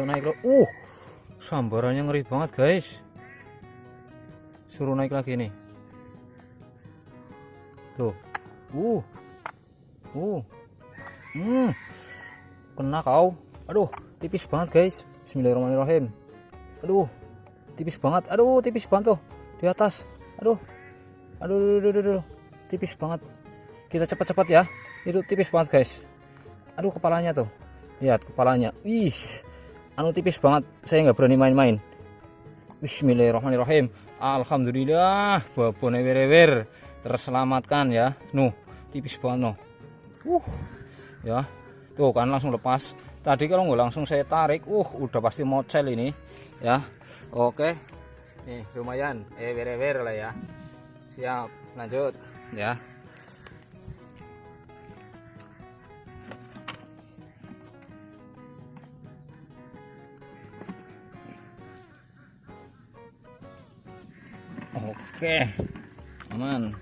naik loh. Sambarannya ngeri banget guys. Suruh naik lagi nih. Tuh. Kena kau. Aduh, tipis banget guys. Bismillahirrahmanirrahim. Aduh, tipis banget. Aduh, tipis banget tuh di atas. Aduh. Aduh. Tipis banget. Kita cepat-cepat ya. Itu tipis banget guys. Aduh, kepalanya tuh. Lihat kepalanya. Ih. Anu tipis banget. Saya nggak berani main-main. Bismillahirrahmanirrahim. Alhamdulillah, babone werewer terselamatkan ya. Tipis banget ya. Tuh kan langsung lepas. Tadi kalau nggak langsung saya tarik, udah pasti mocel ini ya. Oke. Nih, lumayan werewer lah ya. Siap, lanjut ya. Oke, aman.